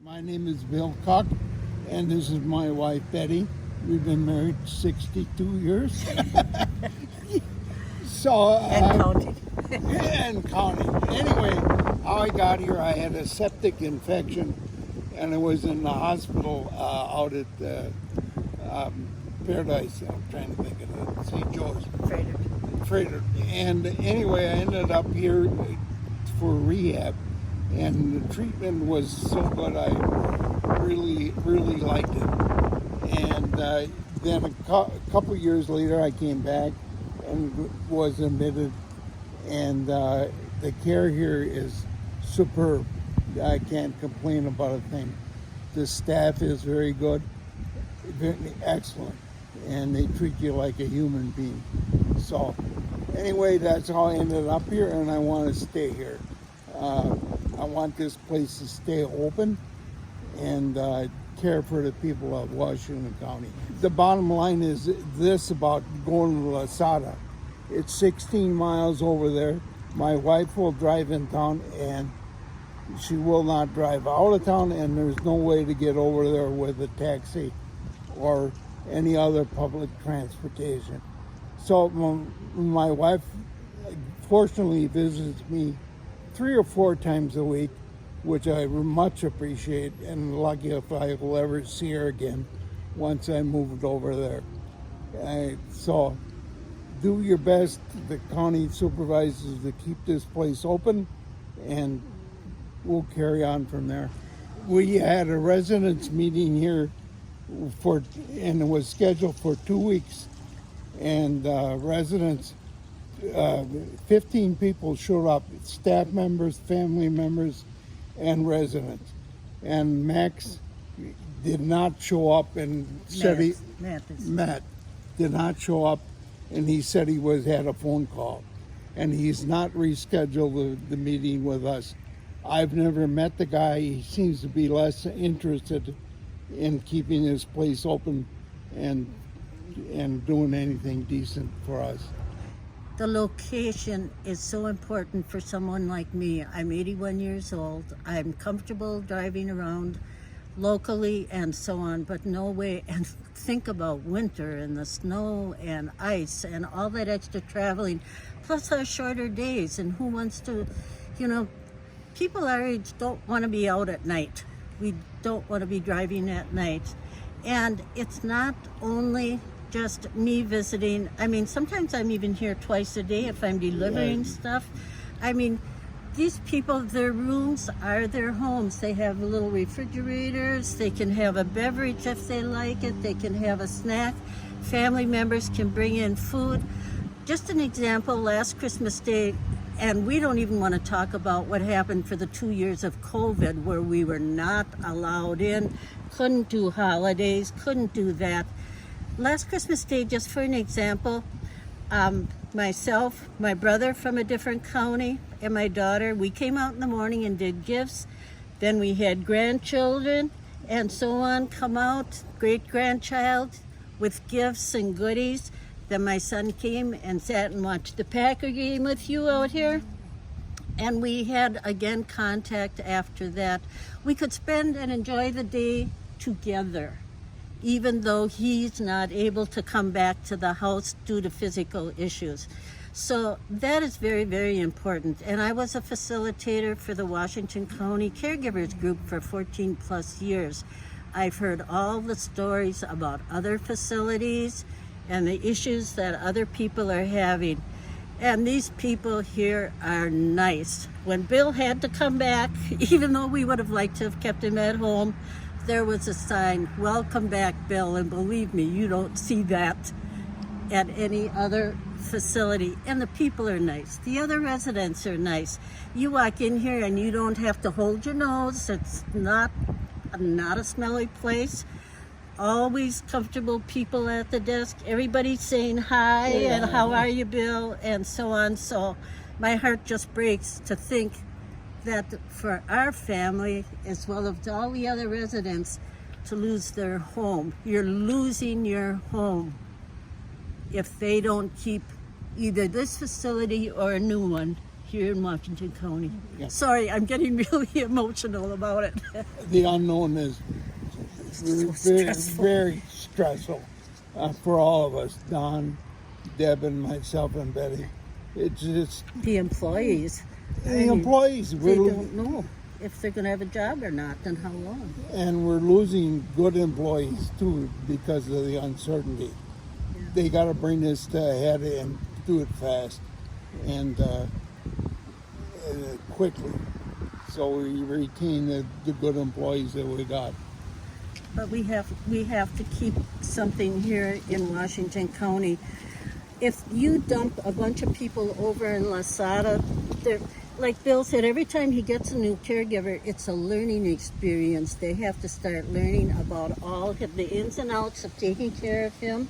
My name is Bill Cock, and this is my wife, Betty. We've been married 62 years. So, And counting. and counting. Anyway, how I got here, I had a septic infection, and I was in the hospital out at Paradise. I'm trying to think of it, St. Joe's. Freighter. And anyway, I ended up here for rehab, and the treatment was so good. I really liked it. And then a couple years later, I came back and was admitted, and the care here is superb. I can't complain about a thing. The staff is very good, very excellent, and they treat you like a human being. So anyway, that's how I ended up here, and I want to stay here. I want this place to stay open and care for the people of Washington County. The bottom line is this about going to Lasada. It's 16 miles over there. My wife will drive in town, and she will not drive out of town, and there's no way to get over there with a taxi or any other public transportation. So my wife fortunately visits me 3 or 4 times a week, which I much appreciate, and lucky if I will ever see her again once I moved over there. So do your best, the county supervisors, to keep this place open, and we'll carry on from there. We had a residents meeting here and it was scheduled for 2 weeks, and residents, 15 people showed up, staff members, family members, and residents. And Max did not show up, and said Matt did not show up, and he said he had a phone call, and he's not rescheduled the meeting with us. I've never met the guy. He seems to be less interested in keeping this place open and doing anything decent for us. The location is so important for someone like me. I'm 81 years old. I'm comfortable driving around locally and so on, but no way. And think about winter and the snow and ice and all that extra traveling, plus our shorter days. And who wants to, people our age don't want to be out at night. We don't want to be driving at night. And it's not only just me visiting. I mean, sometimes I'm even here twice a day if I'm delivering stuff. I mean, these people, their rooms are their homes. They have little refrigerators. They can have a beverage if they like it. They can have a snack. Family members can bring in food. Just an example, last Christmas Day, and we don't even want to talk about what happened for the 2 years of COVID, where we were not allowed in, couldn't do holidays, couldn't do that. Last Christmas Day, just for an example, myself, my brother from a different county, and my daughter, we came out in the morning and did gifts. Then we had grandchildren and so on come out, great-grandchild with gifts and goodies. Then my son came and sat and watched the Packer game with you out here. And we had, again, contact after that. We could spend and enjoy the day together, even though he's not able to come back to the house due to physical issues. So that is very, very important. And I was a facilitator for the Washington County Caregivers Group for 14 plus years. I've heard all the stories about other facilities and the issues that other people are having. And these people here are nice. When Bill had to come back, even though we would have liked to have kept him at home, there was a sign, "Welcome back, Bill." And believe me, you don't see that at any other facility. And the people are nice. The other residents are nice. You walk in here and you don't have to hold your nose. It's not a smelly place. Always comfortable people at the desk. Everybody's saying hi and how are you, Bill, and so on. So my heart just breaks to think that for our family, as well as all the other residents, to lose their home. You're losing your home if they don't keep either this facility or a new one here in Washington County. Yeah. Sorry, I'm getting really emotional about it. The unknown is So very, stressful. very stressful for all of us. Don, Deb, and myself, and Betty. It's just The employees, the employees. they We're, don't know if they're going to have a job or not, and how long. and we're losing good employees too because of the uncertainty. They got to bring this to a head and do it fast and quickly, so we retain the good employees that we got. But we have to keep something here in Washington County. If you dump a bunch of people over in Lasada, they're, like Bill said, every time he gets a new caregiver, it's a learning experience. They have to start learning about all of the ins and outs of taking care of him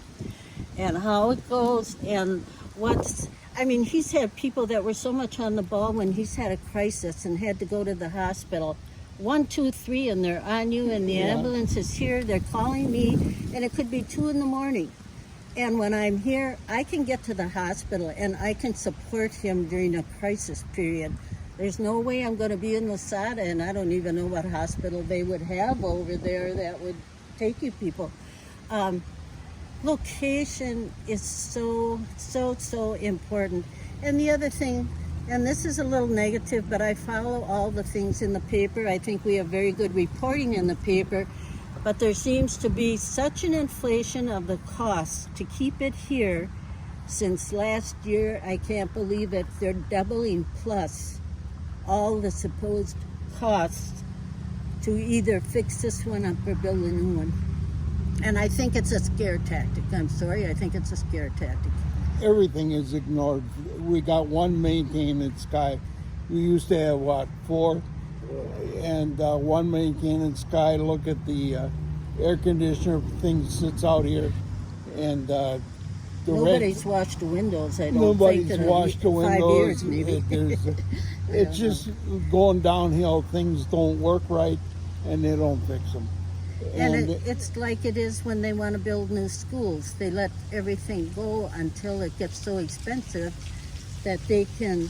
and how it goes and what's... I mean, he's had people that were so much on the ball when he's had a crisis and had to go to the hospital. 1, 2, 3, and they're on you, and the ambulance is here. They're calling me, and it could be 2 in the morning. And when I'm here, I can get to the hospital, and I can support him during a crisis period. There's no way I'm going to be in Lasada, and I don't even know what hospital they would have over there that would take you people. Location is so important. And the other thing, and this is a little negative, but I follow all the things in the paper. I think we have very good reporting in the paper, but there seems to be such an inflation of the costs to keep it here. Since last year, I can't believe it, they're doubling plus all the supposed costs to either fix this one up or build a new one. And I think it's a scare tactic. I'm sorry, I think it's a scare tactic. Everything is ignored. We got one maintenance guy. We used to have, what, 4? And one maintenance guy. Look at the air conditioner thing that sits out here. And Nobody's washed the windows, I don't nobody's think. washed the 5 windows. years, maybe. It's just going downhill. Things don't work right, and they don't fix them. And it's like it is when they want to build new schools. They let everything go until it gets so expensive that they can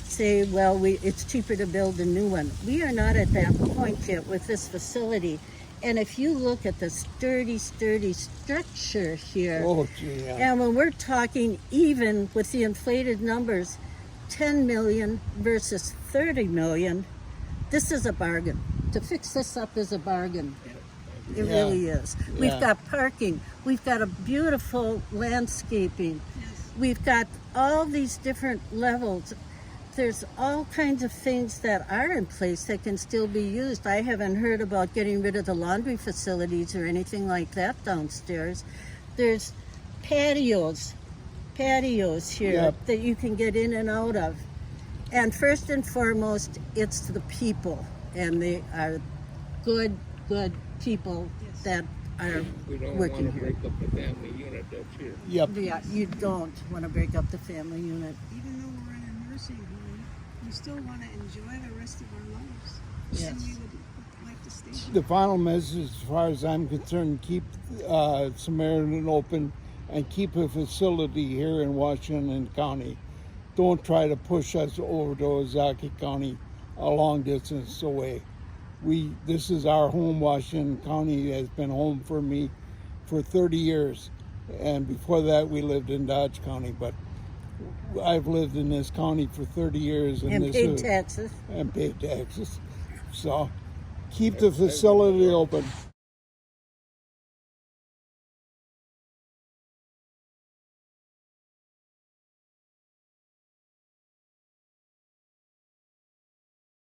say, well, it's cheaper to build a new one. We are not at that point yet with this facility. And if you look at the sturdy structure here, Oh, gee, yeah. and when we're talking even with the inflated numbers, 10 million versus 30 million, this is a bargain. To fix this up is a bargain. It Yeah. really is. We've got parking. We've got a beautiful landscaping. We've got all these different levels. There's all kinds of things that are in place that can still be used. I haven't heard about getting rid of the laundry facilities or anything like that downstairs. There's patios here Yep. that you can get in and out of. And first and foremost, it's the people. And they are good people that are We don't working want to here. break up the family unit that's here. Yep. Yeah, you don't want to break up the family unit. Even though we're in a nursing home, we still want to enjoy the rest of our lives. Yes. And we would like to stay here. The final message, as far as I'm concerned, keep Samaritan open and keep a facility here in Washington County. Don't try to push us over to Ozaukee County, a long distance away. This is our home. Washington County has been home for me for 30 years. And before that, we lived in Dodge County. But I've lived in this county for 30 years. And this paid is, taxes. And paid taxes. So keep the facility open.